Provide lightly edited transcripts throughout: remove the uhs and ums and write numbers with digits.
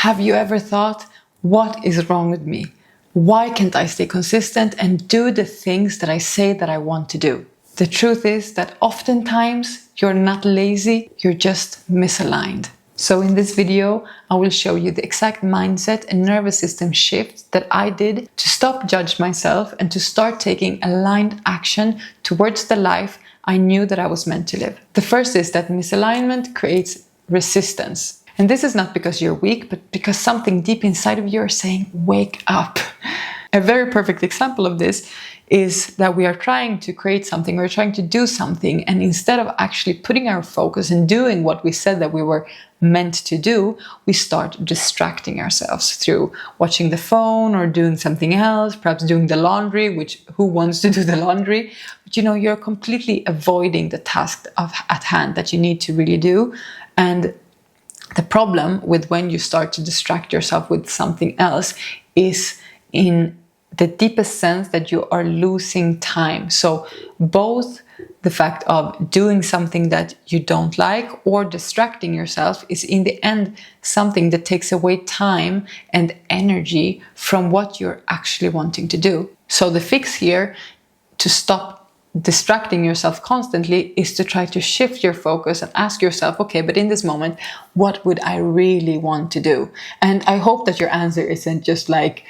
Have you ever thought, what is wrong with me? Why can't I stay consistent and do the things that I say that I want to do? The truth is that oftentimes you're not lazy, you're just misaligned. So in this video, I will show you the exact mindset and nervous system shift that I did to stop judge myself and to start taking aligned action towards the life I knew that I was meant to live. The first is that misalignment creates resistance. And this is not because you're weak, but because something deep inside of you is saying, wake up. A very perfect example of this is that we are trying to create something, we're trying to do something, and instead of actually putting our focus and doing what we said that we were meant to do, we start distracting ourselves through watching the phone or doing something else, perhaps doing the laundry, which who wants to do the laundry? But you're completely avoiding the task at hand that you need to really do. And the problem with when you start to distract yourself with something else is in the deepest sense that you are losing time. So both the fact of doing something that you don't like or distracting yourself is in the end something that takes away time and energy from what you're actually wanting to do. So the fix here to stop distracting yourself constantly is to try to shift your focus and ask yourself, okay, but in this moment, what would I really want to do? And I hope that your answer isn't just like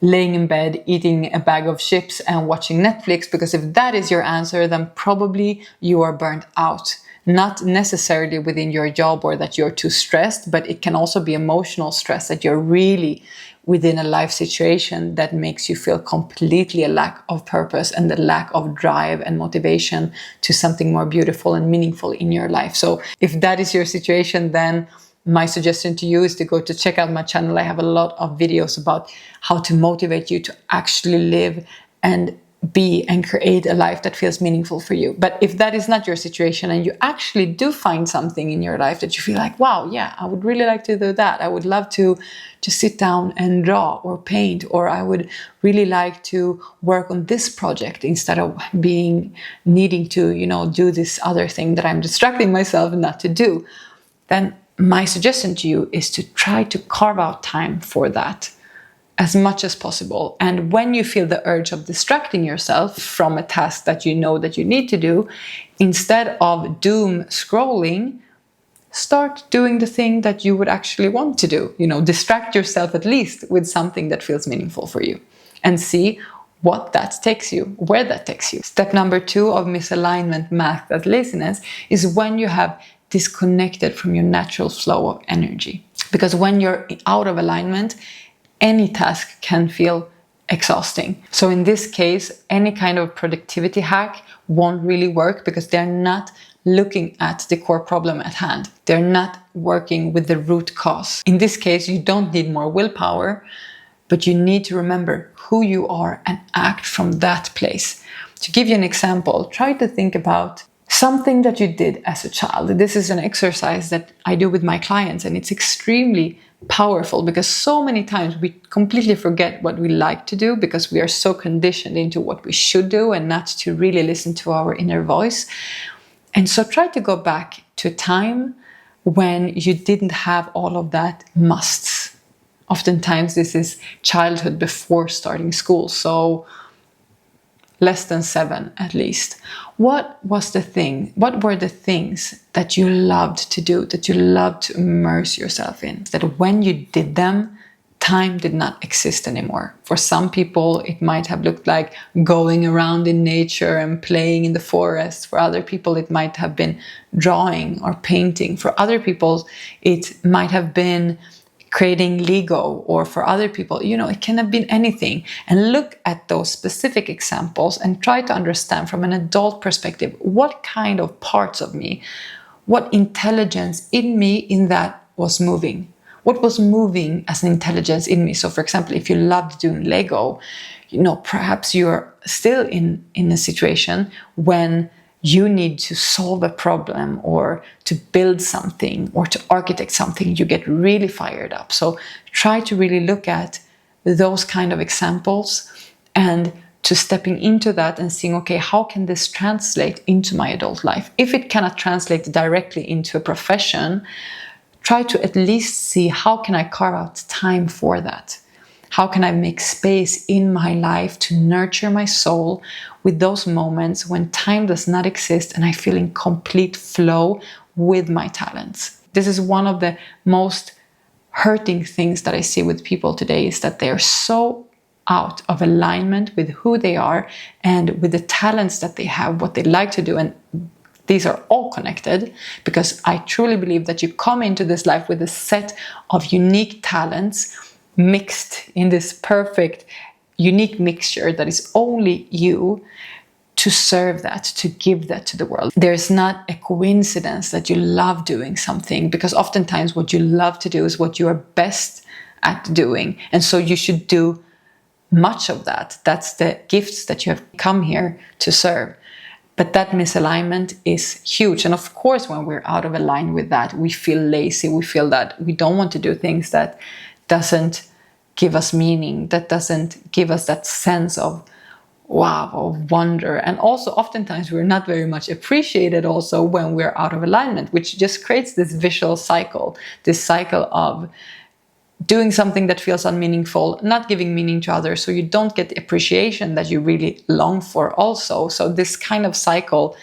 laying in bed, eating a bag of chips and watching Netflix, because if that is your answer, then probably you are burnt out. Not necessarily within your job or that you're too stressed, but it can also be emotional stress that you're really within a life situation that makes you feel completely a lack of purpose and the lack of drive and motivation to something more beautiful and meaningful in your life. So if that is your situation, then my suggestion to you is to go to check out my channel. I have a lot of videos about how to motivate you to actually live and be and create a life that feels meaningful for you. But if that is not your situation and you actually do find something in your life that you feel like, wow, yeah, I would really like to do that. I would love to just sit down and draw or paint, or I would really like to work on this project instead of needing to, do this other thing that I'm distracting myself not to do. Then my suggestion to you is to try to carve out time for that as much as possible. And when you feel the urge of distracting yourself from a task that you know that you need to do, instead of doom scrolling, start doing the thing that you would actually want to do. Distract yourself at least with something that feels meaningful for you and see what that takes you, where that takes you. Step number 2 of misalignment masked as laziness is when you have disconnected from your natural flow of energy. Because when you're out of alignment, any task can feel exhausting. So in this case, any kind of productivity hack won't really work because they're not looking at the core problem at hand. They're not working with the root cause. In this case, you don't need more willpower, but you need to remember who you are and act from that place. To give you an example, try to think about something that you did as a child. This is an exercise that I do with my clients, and it's extremely powerful because so many times we completely forget what we like to do because we are so conditioned into what we should do and not to really listen to our inner voice. And so try to go back to a time when you didn't have all of that musts. Oftentimes this is childhood before starting school, so less than 7 at least. What were the things that you loved to do, that you loved to immerse yourself in? That when you did them, time did not exist anymore. For some people, it might have looked like going around in nature and playing in the forest. For other people, it might have been drawing or painting. For other people, it might have been creating Lego, or for other people, it can have been anything. And look at those specific examples and try to understand from an adult perspective, what kind of parts of me, what intelligence in me in that was moving. What was moving as an intelligence in me? So for example, if you loved doing Lego, perhaps you're still in a situation when you need to solve a problem or to build something or to architect something, you get really fired up. So try to really look at those kind of examples and to stepping into that and seeing, okay, how can this translate into my adult life? If it cannot translate directly into a profession, try to at least see, how can I carve out time for that? How can I make space in my life to nurture my soul with those moments when time does not exist and I feel in complete flow with my talents? This is one of the most hurting things that I see with people today, is that they are so out of alignment with who they are and with the talents that they have, what they like to do. And these are all connected, because I truly believe that you come into this life with a set of unique talents mixed in this perfect, unique mixture that is only you, to serve that, to give that to the world. There's not a coincidence that you love doing something, because oftentimes what you love to do is what you are best at doing. And so you should do much of that. That's the gifts that you have come here to serve. But that misalignment is huge. And of course, when we're out of line with that, we feel lazy. We feel that we don't want to do things that doesn't give us meaning, that doesn't give us that sense of wow, of wonder. And also oftentimes we're not very much appreciated also when we're out of alignment, which just creates this visual cycle, this cycle of doing something that feels unmeaningful, not giving meaning to others, so you don't get the appreciation that you really long for also. So this kind of cycle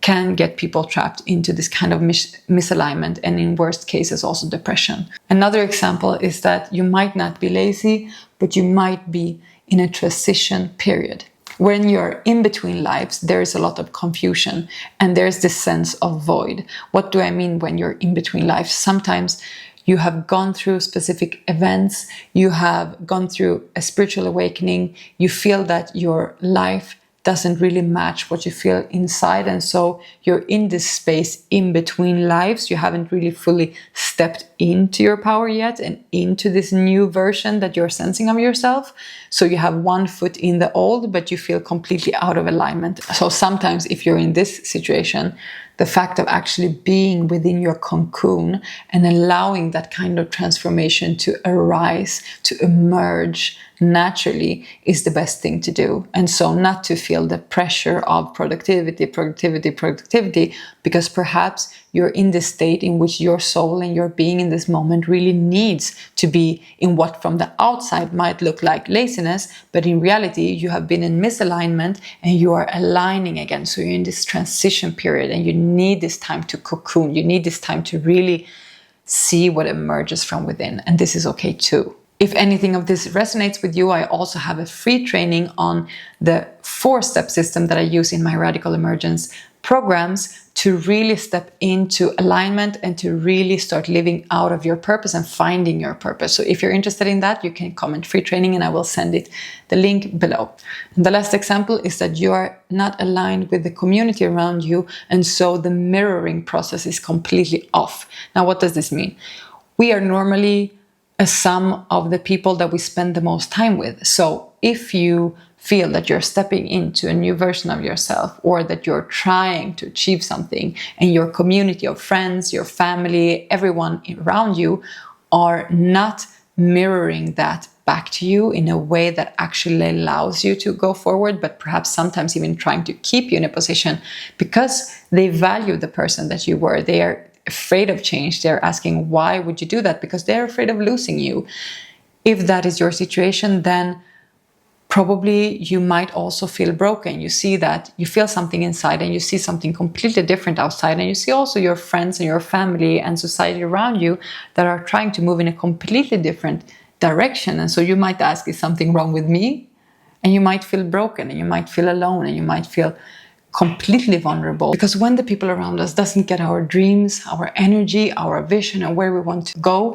can get people trapped into this kind of misalignment, and in worst cases also depression. Another example is that you might not be lazy, but you might be in a transition period. When you're in between lives, there is a lot of confusion and there's this sense of void. What do I mean when you're in between lives? Sometimes you have gone through specific events, you have gone through a spiritual awakening, you feel that your life doesn't really match what you feel inside, and so you're in this space in between lives. You haven't really fully stepped into your power yet and into this new version that you're sensing of yourself. So you have one foot in the old, but you feel completely out of alignment. So sometimes if you're in this situation, the fact of actually being within your cocoon and allowing that kind of transformation to arise, to emerge naturally, is the best thing to do. And so not to feel the pressure of productivity, because perhaps you're in this state in which your soul and your being in this moment really needs to be in what from the outside might look like laziness, but in reality you have been in misalignment and you are aligning again. So you're in this transition period and you need this time to cocoon. You need this time to really see what emerges from within, and this is okay too. If anything of this resonates with you, I also have a free training on the 4-step system that I use in my Radical Emergence programs to really step into alignment and to really start living out of your purpose and finding your purpose. So if you're interested in that, you can comment free training and I will send it the link below. And the last example is that you are not aligned with the community around you, and so the mirroring process is completely off. Now, what does this mean? We are normally a sum of the people that we spend the most time with. So if you feel that you're stepping into a new version of yourself, or that you're trying to achieve something, and your community of friends, your family, everyone around you are not mirroring that back to you in a way that actually allows you to go forward, but perhaps sometimes even trying to keep you in a position because they value the person that you were. They are afraid of change. They're asking, why would you do that? Because they're afraid of losing you. If that is your situation, then probably you might also feel broken. You see that, you feel something inside and you see something completely different outside, and you see also your friends and your family and society around you that are trying to move in a completely different direction. And so you might ask, is something wrong with me? And you might feel broken, and you might feel alone, and you might feel completely vulnerable, because when the people around us doesn't get our dreams, our energy, our vision, and where we want to go,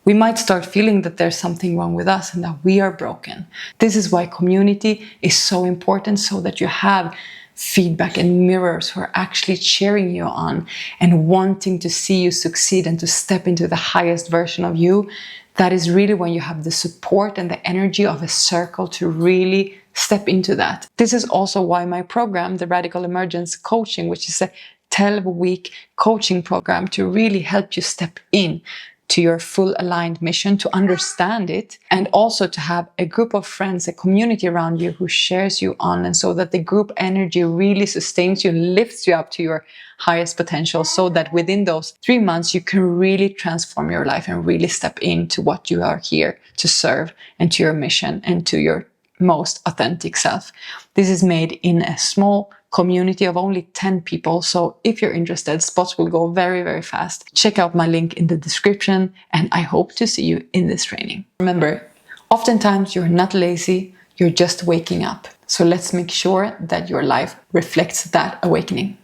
we might start feeling that there's something wrong with us and that we are broken. This is why community is so important, so that you have feedback and mirrors who are actually cheering you on and wanting to see you succeed and to step into the highest version of you. That is really when you have the support and the energy of a circle to really step into that. This is also why my program, the Radical Emergence Coaching, which is a 12-week coaching program to really help you step in to your full aligned mission, to understand it, and also to have a group of friends, a community around you who shares you on, and so that the group energy really sustains you and lifts you up to your highest potential, so that within those 3 months you can really transform your life and really step into what you are here to serve, and to your mission, and to your most authentic self. This is made in a small community of only 10 people. So if you're interested, spots will go very, very fast. Check out my link in the description, and I hope to see you in this training. Remember, oftentimes you're not lazy, you're just waking up. So let's make sure that your life reflects that awakening.